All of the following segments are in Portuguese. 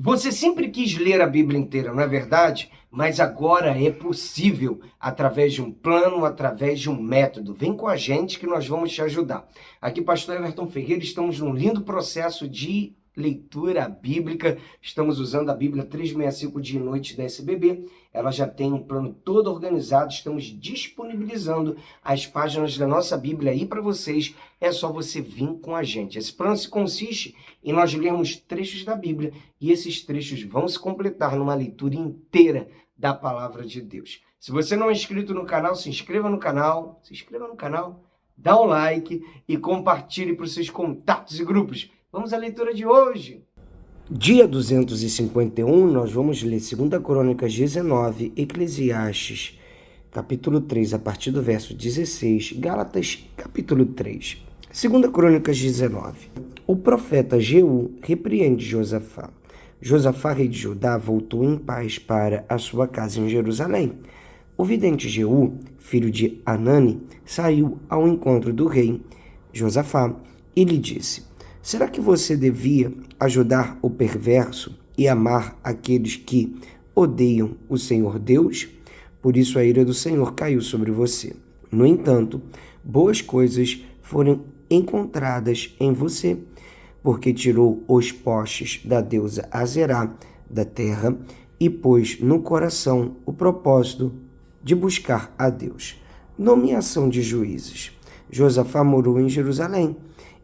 Você sempre quis ler a Bíblia inteira, não é verdade? Mas agora é possível através de um plano, através de um método. Vem com a gente que nós vamos te ajudar. Aqui, Pastor Everton Ferreira, estamos num lindo processo de leitura bíblica. Estamos usando a Bíblia 365 Dia e Noite da SBB. Ela já tem um plano todo organizado. Estamos disponibilizando as páginas da nossa Bíblia aí para vocês. É só você vir com a gente. Esse plano consiste em nós lermos trechos da Bíblia e esses trechos vão se completar numa leitura inteira da palavra de Deus. Se você não é inscrito no canal, se inscreva no canal, dá um like e compartilhe para os seus contatos e grupos. Vamos à leitura de hoje. Dia 251, nós vamos ler 2 Crônicas 19, Eclesiastes, capítulo 3, a partir do verso 16, Gálatas, capítulo 3. 2 Crônicas 19. O profeta Jeú repreende Josafá. Josafá, rei de Judá, voltou em paz para a sua casa em Jerusalém. O vidente Jeú, filho de Anani, saiu ao encontro do rei Josafá e lhe disse: será que você devia ajudar o perverso e amar aqueles que odeiam o Senhor Deus? Por isso a ira do Senhor caiu sobre você. No entanto, boas coisas foram encontradas em você, porque tirou os postes da deusa Azerá da terra e pôs no coração o propósito de buscar a Deus. Nomeação de juízes. Josafá morou em Jerusalém.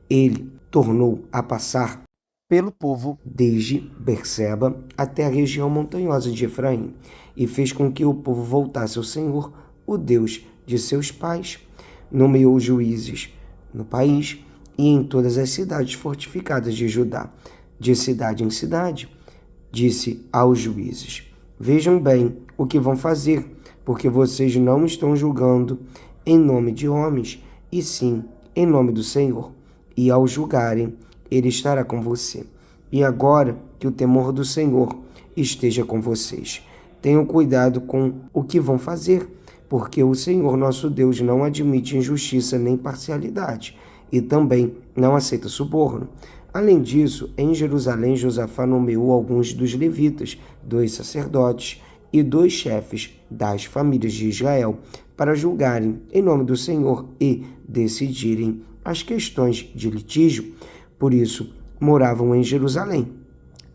Ele tornou a passar pelo povo desde Berseba até a região montanhosa de Efraim e fez com que o povo voltasse ao Senhor, o Deus de seus pais. Nomeou juízes no país e em todas as cidades fortificadas de Judá, de cidade em cidade. Disse aos juízes: vejam bem o que vão fazer, porque vocês não estão julgando em nome de homens, e sim em nome do Senhor. E ao julgarem, ele estará com você. E agora que o temor do Senhor esteja com vocês. Tenham cuidado com o que vão fazer, porque o Senhor nosso Deus não admite injustiça nem parcialidade, e também não aceita suborno. Além disso, em Jerusalém, Josafá nomeou alguns dos levitas, 2 sacerdotes e 2 chefes das famílias de Israel, para julgarem em nome do Senhor e decidirem as questões de litígio. Por isso, moravam em Jerusalém.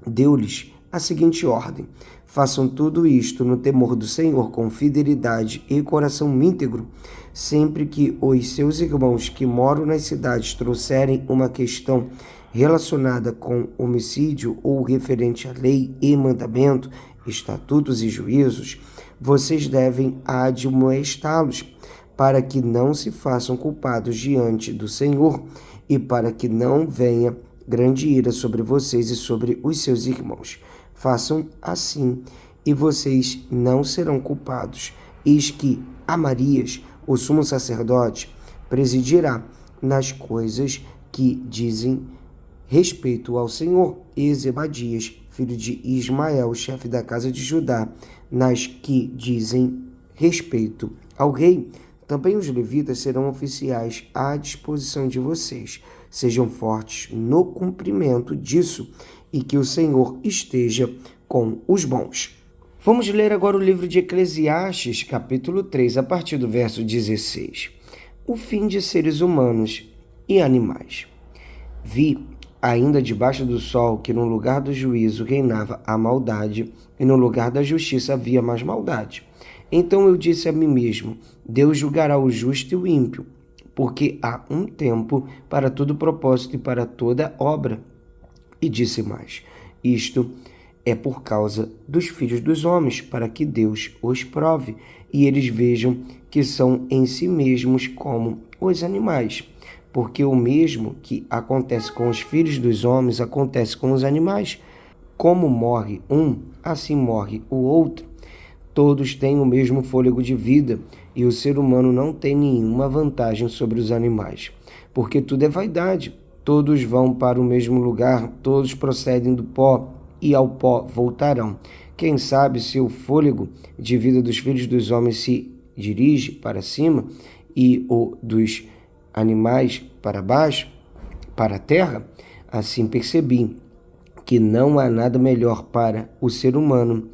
Deu-lhes a seguinte ordem: façam tudo isto no temor do Senhor, com fidelidade e coração íntegro. Sempre que os seus irmãos que moram nas cidades trouxerem uma questão relacionada com homicídio ou referente à lei e mandamento, estatutos e juízos, vocês devem admoestá-los, para que não se façam culpados diante do Senhor e para que não venha grande ira sobre vocês e sobre os seus irmãos. Façam assim e vocês não serão culpados. Eis que Amarias, o sumo sacerdote, presidirá nas coisas que dizem respeito ao Senhor, e Zebadias, filho de Ismael, chefe da casa de Judá, nas que dizem respeito ao rei. Também os levitas serão oficiais à disposição de vocês. Sejam fortes no cumprimento disso e que o Senhor esteja com os bons. Vamos ler agora o livro de Eclesiastes, capítulo 3, a partir do verso 16. O fim de seres humanos e animais. Vi, ainda debaixo do sol, que no lugar do juízo reinava a maldade, e no lugar da justiça havia mais maldade. Então eu disse a mim mesmo: Deus julgará o justo e o ímpio, porque há um tempo para todo propósito e para toda obra. E disse mais: isto é por causa dos filhos dos homens, para que Deus os prove, e eles vejam que são em si mesmos como os animais. Porque o mesmo que acontece com os filhos dos homens acontece com os animais. Como morre um, assim morre o outro. Todos têm o mesmo fôlego de vida, e o ser humano não tem nenhuma vantagem sobre os animais. Porque tudo é vaidade. Todos vão para o mesmo lugar, todos procedem do pó, e ao pó voltarão. Quem sabe se o fôlego de vida dos filhos dos homens se dirige para cima e o dos animais para baixo, para a terra? Assim percebi que não há nada melhor para o ser humano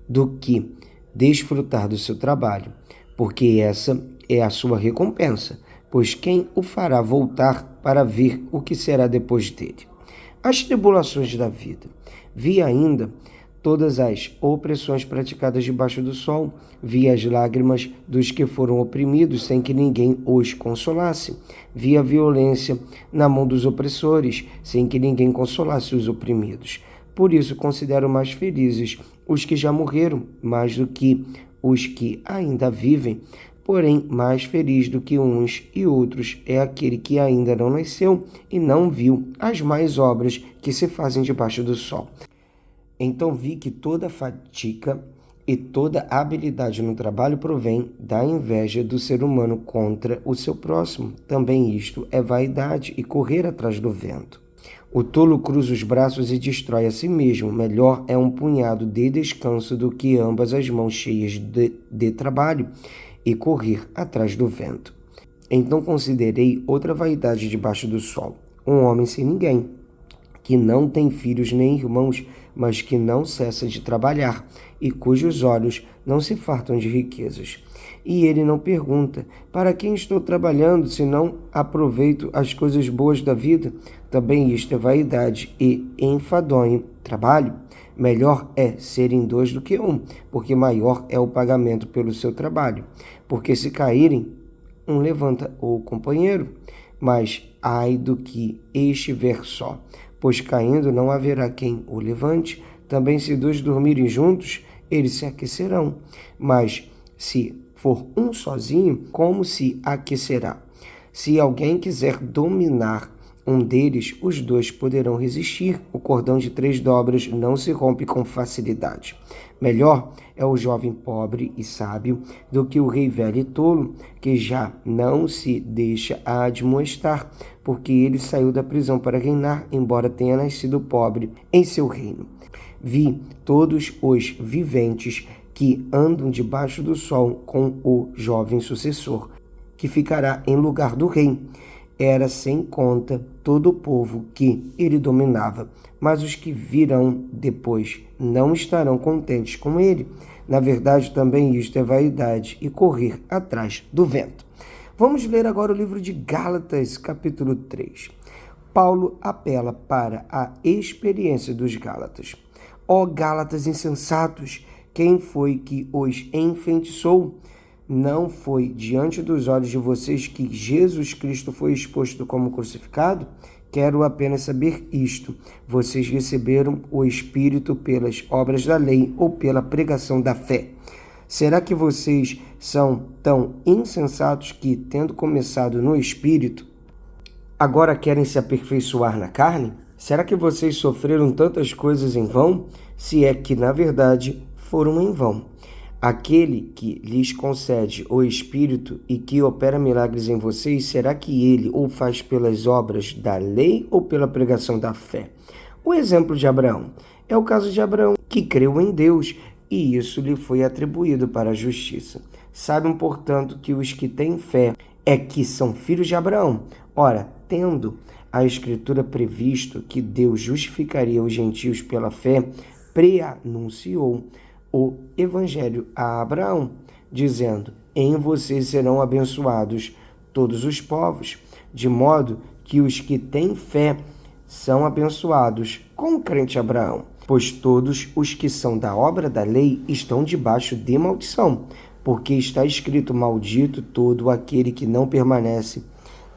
do que desfrutar do seu trabalho, porque essa é a sua recompensa, pois quem o fará voltar para ver o que será depois dele? As tribulações da vida. Vi ainda todas as opressões praticadas debaixo do sol, vi as lágrimas dos que foram oprimidos sem que ninguém os consolasse, vi a violência na mão dos opressores sem que ninguém consolasse os oprimidos. Por isso considero mais felizes os que já morreram, mais do que os que ainda vivem. Porém, mais feliz do que uns e outros é aquele que ainda não nasceu e não viu as más obras que se fazem debaixo do sol. Então vi que toda fadiga e toda habilidade no trabalho provém da inveja do ser humano contra o seu próximo. Também isto é vaidade e correr atrás do vento. O tolo cruza os braços e destrói a si mesmo. Melhor é um punhado de descanso do que ambas as mãos cheias de trabalho e correr atrás do vento. Então considerei outra vaidade debaixo do sol. Um homem sem ninguém, que não tem filhos nem irmãos, mas que não cessa de trabalhar, e cujos olhos não se fartam de riquezas. E ele não pergunta, para quem estou trabalhando, se não aproveito as coisas boas da vida? Também isto é vaidade e enfadonho trabalho. Melhor é serem dois do que um, porque maior é o pagamento pelo seu trabalho. Porque se caírem, um levanta o companheiro, mas ai do que estiver só, pois caindo não haverá quem o levante. Também se dois dormirem juntos, eles se aquecerão. Mas se for um sozinho, como se aquecerá? Se alguém quiser dominar um deles, os dois poderão resistir. O cordão de 3 dobras não se rompe com facilidade. Melhor é o jovem pobre e sábio do que o rei velho e tolo, que já não se deixa admoestar, porque ele saiu da prisão para reinar, embora tenha nascido pobre em seu reino. Vi todos os viventes que andam debaixo do sol com o jovem sucessor, que ficará em lugar do rei. Era sem conta todo o povo que ele dominava, mas os que virão depois não estarão contentes com ele. Na verdade, também isto é vaidade e correr atrás do vento. Vamos ler agora o livro de Gálatas, capítulo 3. Paulo apela para a experiência dos Gálatas. Ó Gálatas insensatos, quem foi que os enfeitiçou? Não foi diante dos olhos de vocês que Jesus Cristo foi exposto como crucificado? Quero apenas saber isto. Vocês receberam o Espírito pelas obras da lei ou pela pregação da fé? Será que vocês são tão insensatos que, tendo começado no Espírito, agora querem se aperfeiçoar na carne? Será que vocês sofreram tantas coisas em vão? Se é que, na verdade, foram em vão. Aquele que lhes concede o Espírito e que opera milagres em vocês, será que ele o faz pelas obras da lei ou pela pregação da fé? O exemplo de Abraão é o caso de Abraão, que creu em Deus e isso lhe foi atribuído para a justiça. Sabem, portanto, que os que têm fé é que são filhos de Abraão. Ora, tendo a Escritura previsto que Deus justificaria os gentios pela fé, preanunciou o Evangelho a Abraão, dizendo: em você serão abençoados todos os povos, de modo que os que têm fé são abençoados com o crente Abraão, pois todos os que são da obra da lei estão debaixo de maldição, porque está escrito: maldito todo aquele que não permanece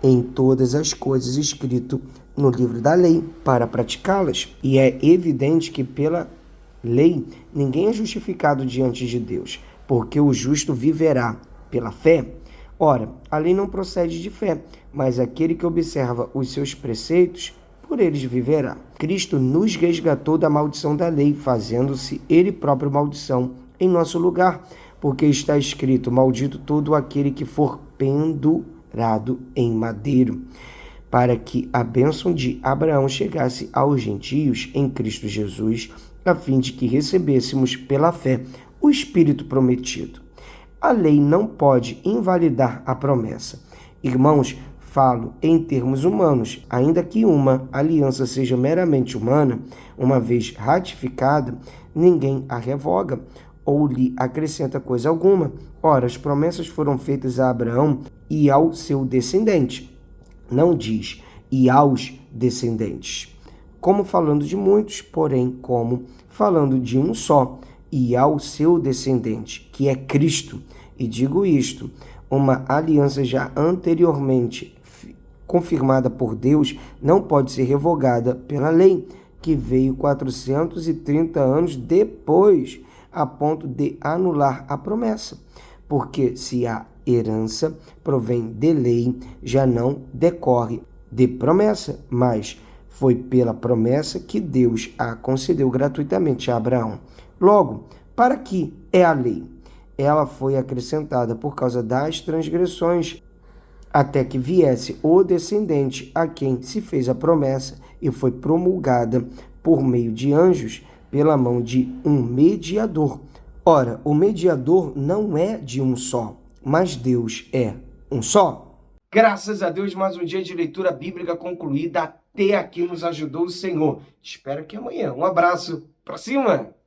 em todas as coisas escrito no livro da lei para praticá-las. E é evidente que pela lei, ninguém é justificado diante de Deus, porque o justo viverá pela fé. Ora, a lei não procede de fé, mas aquele que observa os seus preceitos, por eles viverá. Cristo nos resgatou da maldição da lei, fazendo-se ele próprio maldição em nosso lugar, porque está escrito: maldito todo aquele que for pendurado em madeiro, para que a bênção de Abraão chegasse aos gentios em Cristo Jesus, a fim de que recebêssemos pela fé o Espírito prometido. A lei não pode invalidar a promessa. Irmãos, falo em termos humanos, ainda que uma aliança seja meramente humana, uma vez ratificada, ninguém a revoga ou lhe acrescenta coisa alguma. Ora, as promessas foram feitas a Abraão e ao seu descendente. Não diz e aos descendentes, como falando de muitos, porém como falando de um só, e ao seu descendente, que é Cristo. E digo isto, uma aliança já anteriormente confirmada por Deus não pode ser revogada pela lei, que veio 430 anos depois, a ponto de anular a promessa. Porque se a herança provém de lei, já não decorre de promessa, mas foi pela promessa que Deus a concedeu gratuitamente a Abraão. Logo, para que é a lei? Ela foi acrescentada por causa das transgressões, até que viesse o descendente a quem se fez a promessa e foi promulgada por meio de anjos pela mão de um mediador. Ora, o mediador não é de um só, mas Deus é um só. Graças a Deus, mais um dia de leitura bíblica concluída. Até aqui nos ajudou o Senhor. Espero que amanhã. Um abraço. Pra cima!